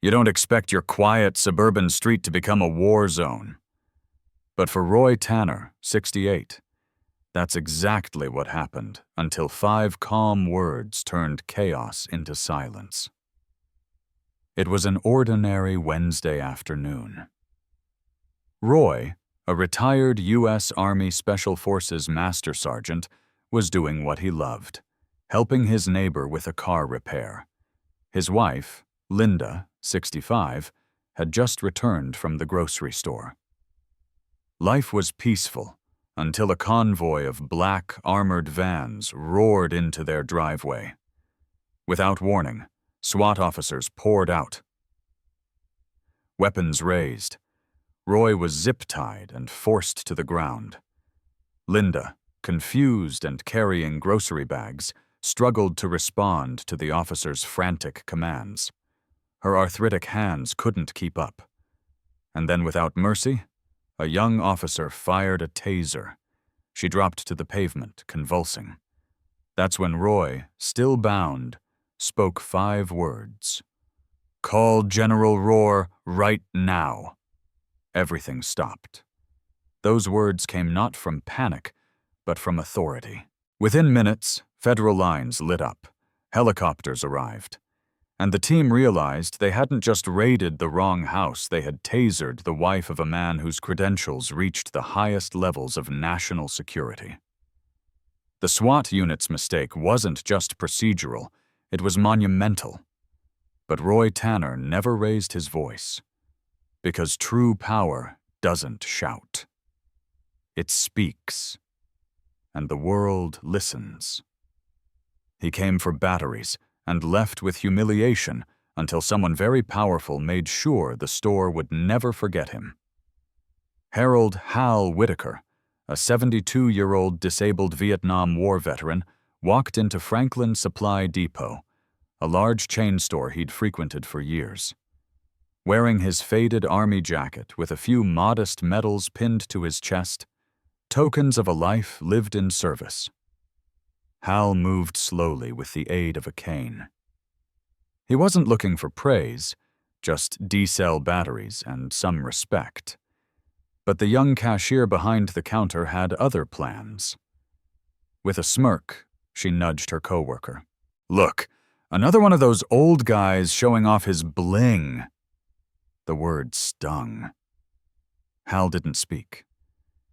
You don't expect your quiet suburban street to become a war zone. But for Roy Tanner, 68, that's exactly what happened until 5 calm words turned chaos into silence. It was an ordinary Wednesday afternoon. Roy, a retired U.S. Army Special Forces Master Sergeant, was doing what he loved, helping his neighbor with a car repair. His wife, Linda, 65, had just returned from the grocery store. Life was peaceful until a convoy of black, armored vans roared into their driveway. Without warning, SWAT officers poured out. Weapons raised. Roy was zip-tied and forced to the ground. Linda, confused and carrying grocery bags, struggled to respond to the officers' frantic commands. Her arthritic hands couldn't keep up. And then, without mercy, a young officer fired a taser. She dropped to the pavement, convulsing. That's when Roy, still bound, spoke 5 words. "Call General Rohr right now." Everything stopped. Those words came not from panic, but from authority. Within minutes, federal lines lit up. Helicopters arrived. And the team realized they hadn't just raided the wrong house, they had tasered the wife of a man whose credentials reached the highest levels of national security. The SWAT unit's mistake wasn't just procedural, it was monumental. But Roy Tanner never raised his voice. Because true power doesn't shout. It speaks. And the world listens. He came for batteries and left with humiliation until someone very powerful made sure the store would never forget him. Harold Hal Whitaker, a 72-year-old disabled Vietnam War veteran, walked into Franklin Supply Depot, a large chain store he'd frequented for years. Wearing his faded army jacket with a few modest medals pinned to his chest, tokens of a life lived in service. Hal moved slowly with the aid of a cane. He wasn't looking for praise, just D-cell batteries and some respect. But the young cashier behind the counter had other plans. With a smirk, she nudged her coworker. "Look, another one of those old guys showing off his bling." The word stung. Hal didn't speak.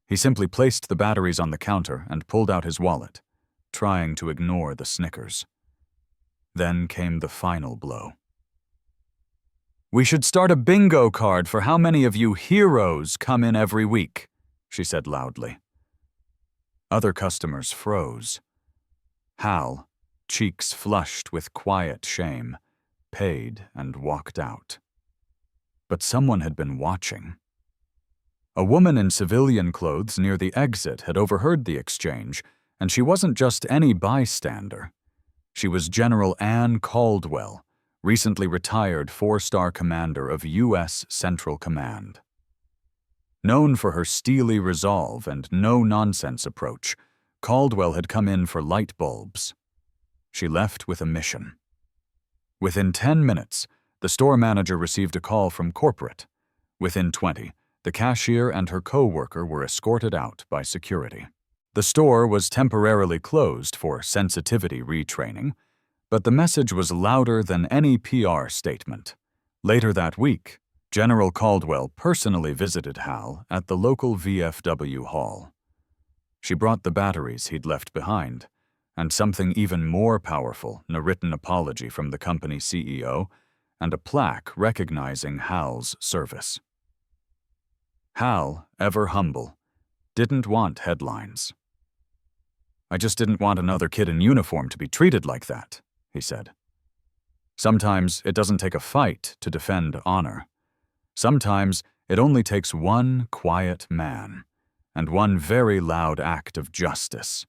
He simply placed the batteries on the counter and pulled out his wallet, trying to ignore the snickers. Then came the final blow. "We should start a bingo card for how many of you heroes come in every week," she said loudly. Other customers froze. Hal, cheeks flushed with quiet shame, paid and walked out. But someone had been watching. A woman in civilian clothes near the exit had overheard the exchange, and she wasn't just any bystander. She was General Ann Caldwell, recently retired 4-star commander of U.S. Central Command. Known for her steely resolve and no-nonsense approach, Caldwell had come in for light bulbs. She left with a mission. Within 10 minutes, the store manager received a call from corporate. Within 20, the cashier and her co-worker were escorted out by security. The store was temporarily closed for sensitivity retraining, but the message was louder than any PR statement. Later that week, General Caldwell personally visited Hal at the local VFW hall. She brought the batteries he'd left behind, and something even more powerful, a written apology from the company CEO, and a plaque recognizing Hal's service. Hal, ever humble, didn't want headlines. "I just didn't want another kid in uniform to be treated like that," he said. "Sometimes it doesn't take a fight to defend honor. Sometimes it only takes one quiet man, and one very loud act of justice.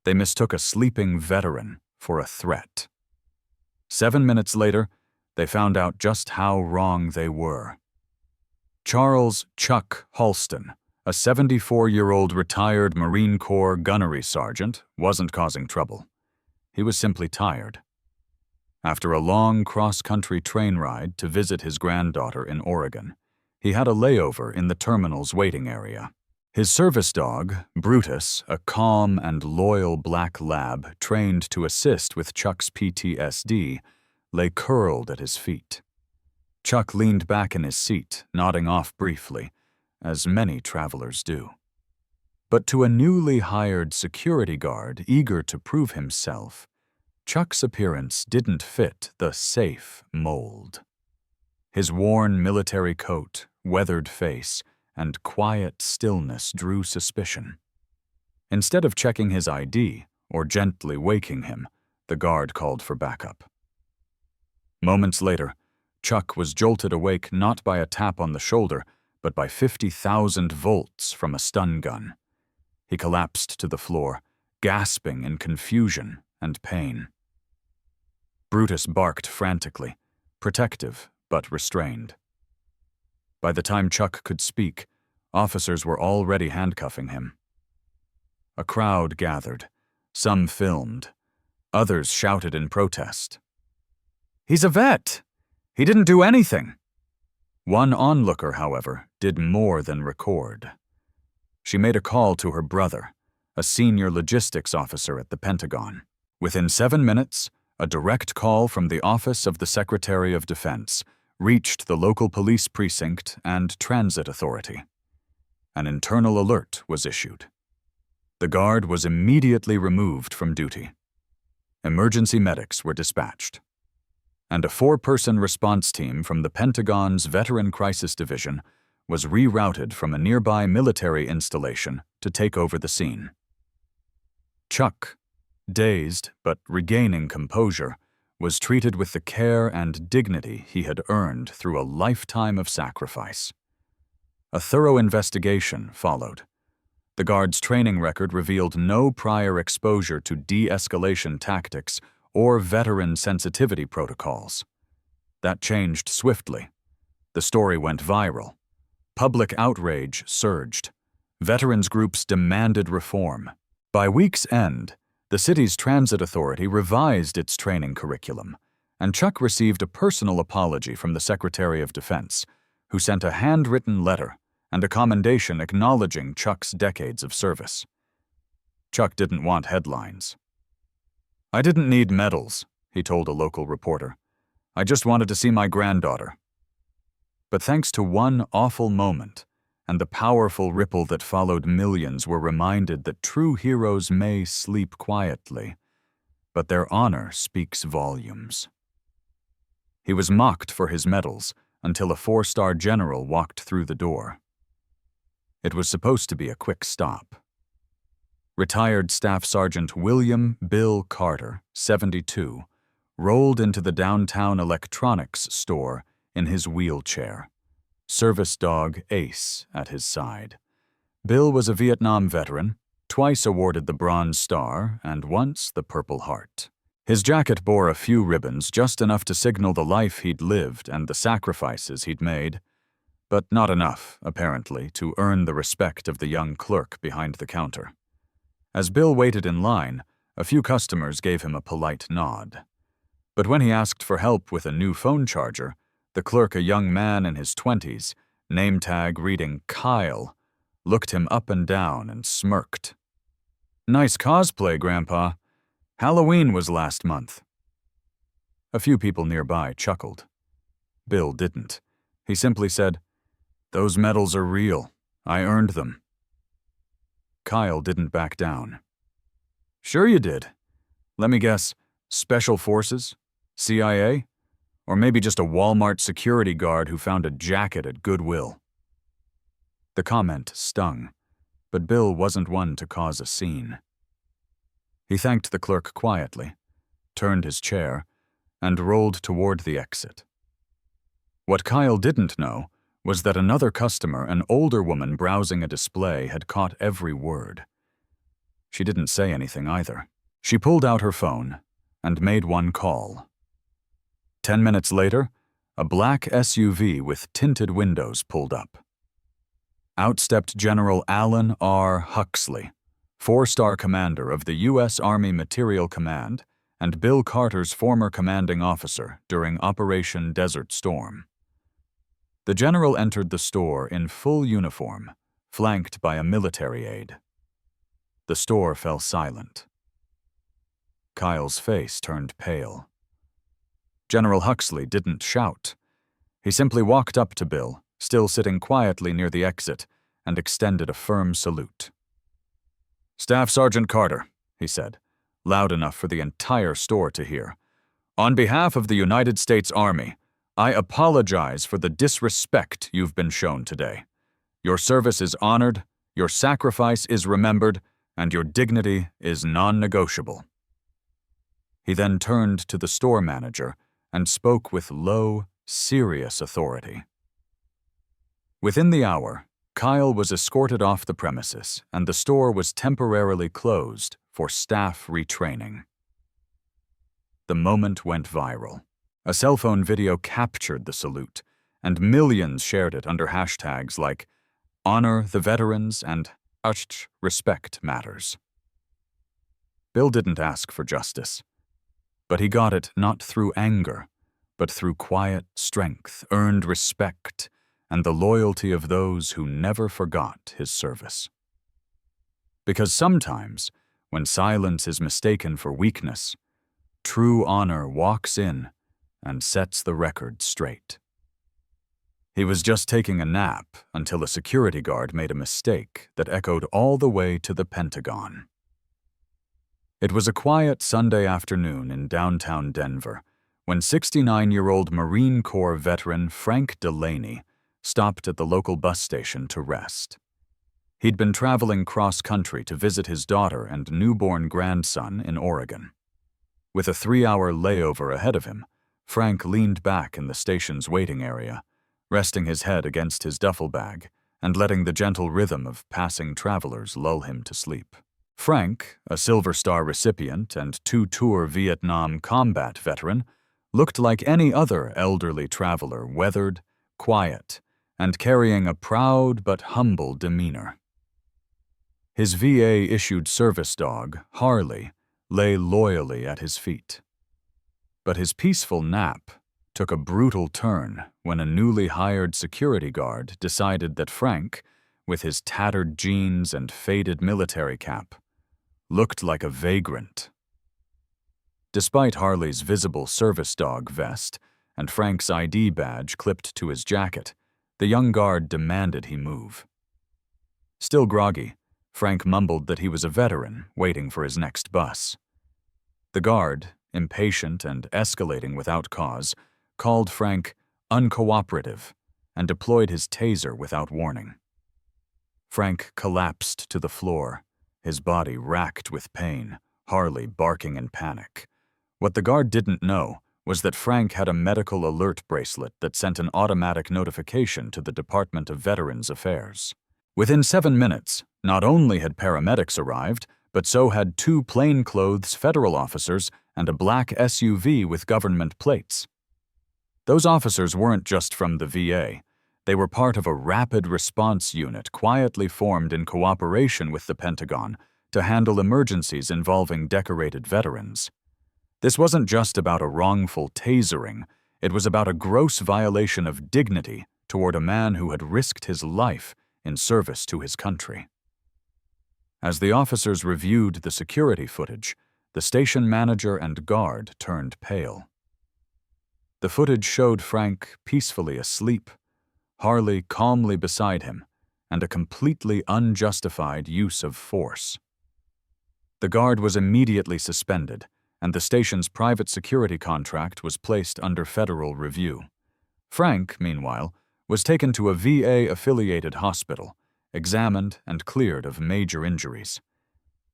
They mistook a sleeping veteran for a threat. 7 minutes later, they found out just how wrong they were. Charles Chuck Halston, a 74-year-old retired Marine Corps gunnery sergeant, wasn't causing trouble. He was simply tired. After a long cross-country train ride to visit his granddaughter in Oregon, he had a layover in the terminal's waiting area. His service dog, Brutus, a calm and loyal black lab trained to assist with Chuck's PTSD, lay curled at his feet. Chuck leaned back in his seat, nodding off briefly, as many travelers do. But to a newly hired security guard eager to prove himself, Chuck's appearance didn't fit the safe mold. His worn military coat, weathered face, and quiet stillness drew suspicion. Instead of checking his ID or gently waking him, the guard called for backup. Moments later, Chuck was jolted awake not by a tap on the shoulder, but by 50,000 volts from a stun gun. He collapsed to the floor, gasping in confusion and pain. Brutus barked frantically, protective but restrained. By the time Chuck could speak, officers were already handcuffing him. A crowd gathered. Some filmed. Others shouted in protest. "He's a vet! He didn't do anything!" One onlooker, however, did more than record. She made a call to her brother, a senior logistics officer at the Pentagon. Within 7 minutes, a direct call from the Office of the Secretary of Defense reached the local police precinct and transit authority. An internal alert was issued. The guard was immediately removed from duty. Emergency medics were dispatched, and a 4-person response team from the Pentagon's Veteran Crisis Division was rerouted from a nearby military installation to take over the scene. Chuck, dazed but regaining composure, was treated with the care and dignity he had earned through a lifetime of sacrifice. A thorough investigation followed. The guard's training record revealed no prior exposure to de-escalation tactics or veteran sensitivity protocols. That changed swiftly. The story went viral. Public outrage surged. Veterans groups demanded reform. By week's end, the city's transit authority revised its training curriculum, and Chuck received a personal apology from the Secretary of Defense, who sent a handwritten letter and a commendation acknowledging Chuck's decades of service. Chuck didn't want headlines. "I didn't need medals," he told a local reporter. "I just wanted to see my granddaughter." But thanks to one awful moment, and the powerful ripple that followed, millions were reminded that true heroes may sleep quietly, but their honor speaks volumes. He was mocked for his medals until a 4-star general walked through the door. It was supposed to be a quick stop. Retired Staff Sergeant William Bill Carter, 72, rolled into the downtown electronics store in his wheelchair, service dog Ace at his side. Bill was a Vietnam veteran, twice awarded the Bronze Star and once the Purple Heart. His jacket bore a few ribbons, just enough to signal the life he'd lived and the sacrifices he'd made, but not enough, apparently, to earn the respect of the young clerk behind the counter. As Bill waited in line, a few customers gave him a polite nod. But when he asked for help with a new phone charger, the clerk, a young man in his 20s, name tag reading Kyle, looked him up and down and smirked. "Nice cosplay, Grandpa. Halloween was last month." A few people nearby chuckled. Bill didn't. He simply said, "Those medals are real. I earned them." Kyle didn't back down. "Sure you did. Let me guess, Special Forces? CIA? Or maybe just a Walmart security guard who found a jacket at Goodwill?" The comment stung, but Bill wasn't one to cause a scene. He thanked the clerk quietly, turned his chair, and rolled toward the exit. What Kyle didn't know was that another customer, an older woman browsing a display, had caught every word. She didn't say anything either. She pulled out her phone and made one call. 10 minutes later, a black SUV with tinted windows pulled up. Out stepped General Allen R. Huxley, 4-star commander of the U.S. Army Materiel Command and Bill Carter's former commanding officer during Operation Desert Storm. The general entered the store in full uniform, flanked by a military aide. The store fell silent. Kyle's face turned pale. General Huxley didn't shout. He simply walked up to Bill, still sitting quietly near the exit, and extended a firm salute. "Staff Sergeant Carter," he said, loud enough for the entire store to hear. "On behalf of the United States Army, I apologize for the disrespect you've been shown today. Your service is honored, your sacrifice is remembered, and your dignity is non-negotiable." He then turned to the store manager and spoke with low, serious authority. Within the hour, Kyle was escorted off the premises, and the store was temporarily closed for staff retraining. The moment went viral. A cell phone video captured the salute, and millions shared it under hashtags like "Honor the Veterans" and "Respect Matters." Bill didn't ask for justice, but he got it not through anger, but through quiet strength, earned respect, and the loyalty of those who never forgot his service. Because sometimes, when silence is mistaken for weakness, true honor walks in and sets the record straight. He was just taking a nap until a security guard made a mistake that echoed all the way to the Pentagon. It was a quiet Sunday afternoon in downtown Denver when 69-year-old Marine Corps veteran Frank Delaney stopped at the local bus station to rest. He'd been traveling cross-country to visit his daughter and newborn grandson in Oregon. With a 3-hour layover ahead of him, Frank leaned back in the station's waiting area, resting his head against his duffel bag and letting the gentle rhythm of passing travelers lull him to sleep. Frank, a Silver Star recipient and 2-tour Vietnam combat veteran, looked like any other elderly traveler, weathered, quiet, and carrying a proud but humble demeanor. His VA-issued service dog, Harley, lay loyally at his feet. But his peaceful nap took a brutal turn when a newly hired security guard decided that Frank, with his tattered jeans and faded military cap, looked like a vagrant. Despite Harley's visible service dog vest and Frank's ID badge clipped to his jacket, the young guard demanded he move. Still groggy, Frank mumbled that he was a veteran waiting for his next bus. The guard, impatient and escalating without cause, called Frank uncooperative and deployed his taser without warning. Frank collapsed to the floor, his body racked with pain, Harley barking in panic. What the guard didn't know was that Frank had a medical alert bracelet that sent an automatic notification to the Department of Veterans Affairs. Within 7 minutes, not only had paramedics arrived, but so had 2 plainclothes federal officers and a black SUV with government plates. Those officers weren't just from the VA. They were part of a rapid response unit quietly formed in cooperation with the Pentagon to handle emergencies involving decorated veterans. This wasn't just about a wrongful tasering, it was about a gross violation of dignity toward a man who had risked his life in service to his country. As the officers reviewed the security footage, the station manager and guard turned pale. The footage showed Frank peacefully asleep, Harley calmly beside him, and a completely unjustified use of force. The guard was immediately suspended, and the station's private security contract was placed under federal review. Frank, meanwhile, was taken to a VA-affiliated hospital, examined and cleared of major injuries.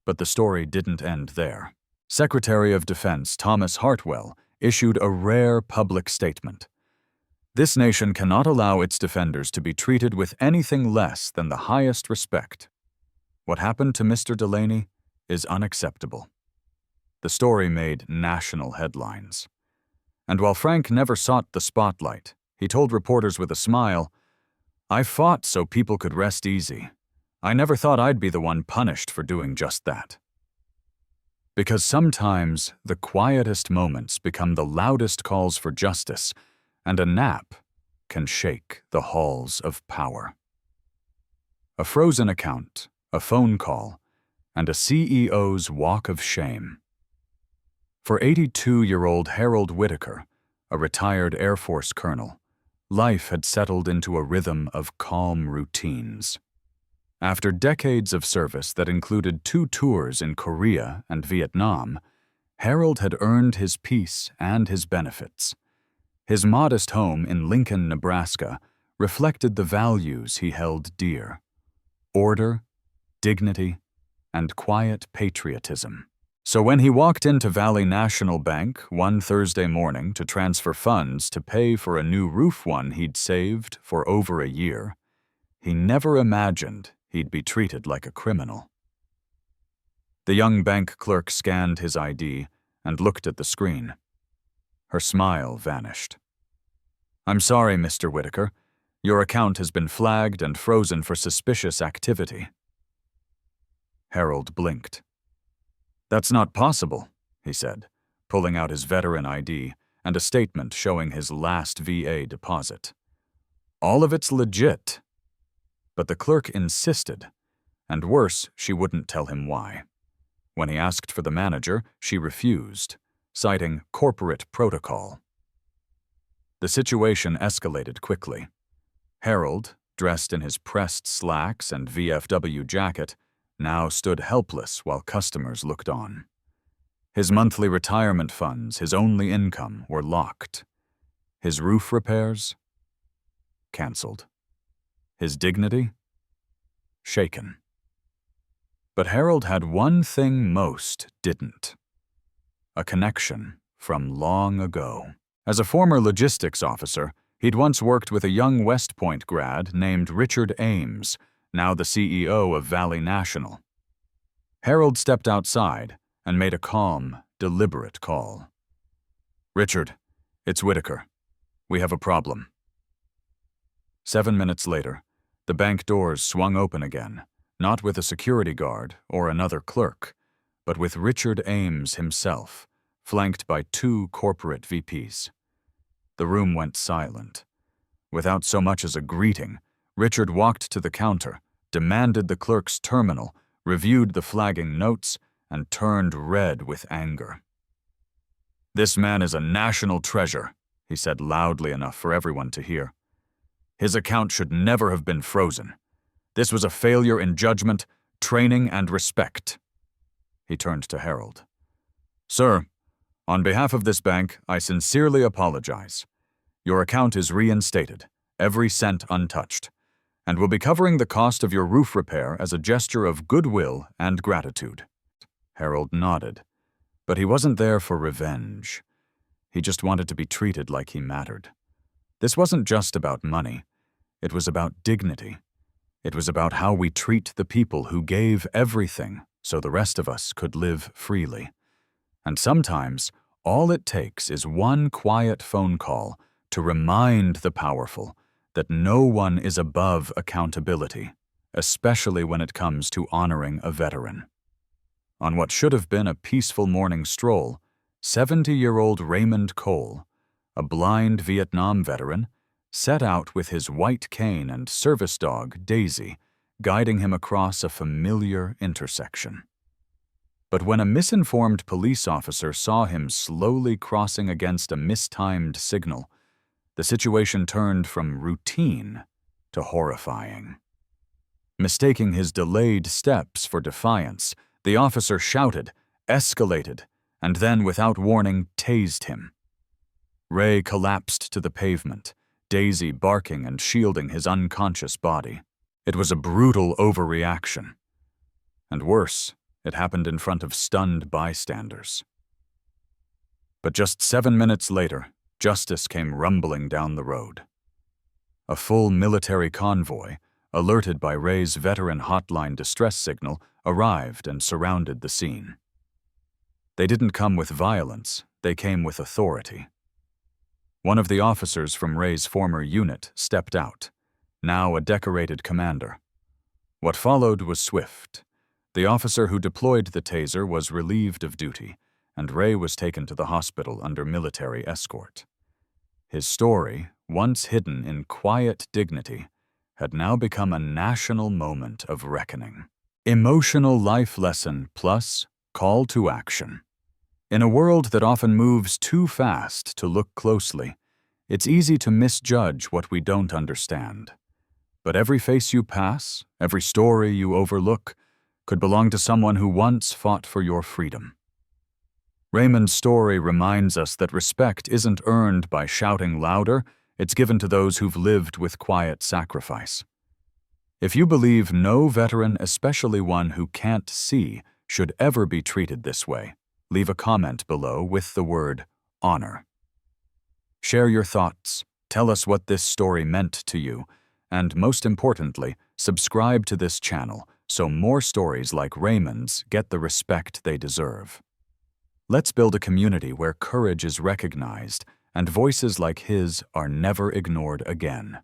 But the story didn't end there. Secretary of Defense Thomas Hartwell issued a rare public statement. This nation cannot allow its defenders to be treated with anything less than the highest respect. What happened to Mr. Delaney is unacceptable. The story made national headlines. And while Frank never sought the spotlight, he told reporters with a smile, "I fought so people could rest easy. I never thought I'd be the one punished for doing just that." Because sometimes the quietest moments become the loudest calls for justice, and a nap can shake the halls of power. A frozen account, a phone call, and a CEO's walk of shame. For 82-year-old Harold Whitaker, a retired Air Force colonel, life had settled into a rhythm of calm routines. After decades of service that included 2 tours in Korea and Vietnam, Harold had earned his peace and his benefits. His modest home in Lincoln, Nebraska, reflected the values he held dear: order, dignity, and quiet patriotism. So when he walked into Valley National Bank one Thursday morning to transfer funds to pay for a new roof one he'd saved for over a year, he never imagined he'd be treated like a criminal. The young bank clerk scanned his ID and looked at the screen. Her smile vanished. "I'm sorry, Mr. Whitaker. Your account has been flagged and frozen for suspicious activity." Harold blinked. "That's not possible," he said, pulling out his veteran ID and a statement showing his last VA deposit. "All of it's legit." But the clerk insisted, and worse, she wouldn't tell him why. When he asked for the manager, she refused, citing corporate protocol. The situation escalated quickly. Harold, dressed in his pressed slacks and VFW jacket, now stood helpless while customers looked on. His monthly retirement funds, his only income, were locked. His roof repairs? Cancelled. His dignity? Shaken. But Harold had one thing most didn't: a connection from long ago. As a former logistics officer, he'd once worked with a young West Point grad named Richard Ames, now the CEO of Valley National. Harold stepped outside and made a calm, deliberate call. "Richard, it's Whitaker. We have a problem." 7 minutes later, the bank doors swung open again, not with a security guard or another clerk, but with Richard Ames himself, flanked by 2 corporate VPs. The room went silent. Without so much as a greeting, Richard walked to the counter, demanded the clerk's terminal, reviewed the flagging notes, and turned red with anger. "This man is a national treasure," he said loudly enough for everyone to hear. "His account should never have been frozen. This was a failure in judgment, training, and respect." He turned to Harold. "Sir, on behalf of this bank, I sincerely apologize. Your account is reinstated, every cent untouched, and will be covering the cost of your roof repair as a gesture of goodwill and gratitude." Harold nodded, but he wasn't there for revenge. He just wanted to be treated like he mattered. This wasn't just about money. It was about dignity. It was about how we treat the people who gave everything so the rest of us could live freely. And sometimes, all it takes is one quiet phone call to remind the powerful that no one is above accountability, especially when it comes to honoring a veteran. On what should have been a peaceful morning stroll, 70-year-old Raymond Cole, a blind Vietnam veteran, set out with his white cane and service dog, Daisy, guiding him across a familiar intersection. But when a misinformed police officer saw him slowly crossing against a mistimed signal, the situation turned from routine to horrifying. Mistaking his delayed steps for defiance, the officer shouted, escalated, and then, without warning, tased him. Ray collapsed to the pavement, Daisy barking and shielding his unconscious body. It was a brutal overreaction. And worse, it happened in front of stunned bystanders. But just 7 minutes later, justice came rumbling down the road. A full military convoy, alerted by Ray's veteran hotline distress signal, arrived and surrounded the scene. They didn't come with violence, they came with authority. One of the officers from Ray's former unit stepped out, now a decorated commander. What followed was swift. The officer who deployed the taser was relieved of duty, and Ray was taken to the hospital under military escort. His story, once hidden in quiet dignity, had now become a national moment of reckoning. Emotional life lesson plus call to action. In a world that often moves too fast to look closely, it's easy to misjudge what we don't understand. But every face you pass, every story you overlook, could belong to someone who once fought for your freedom. Raymond's story reminds us that respect isn't earned by shouting louder, it's given to those who've lived with quiet sacrifice. If you believe no veteran, especially one who can't see, should ever be treated this way, leave a comment below with the word honor. Share your thoughts, tell us what this story meant to you, and most importantly, subscribe to this channel so more stories like Raymond's get the respect they deserve. Let's build a community where courage is recognized and voices like his are never ignored again.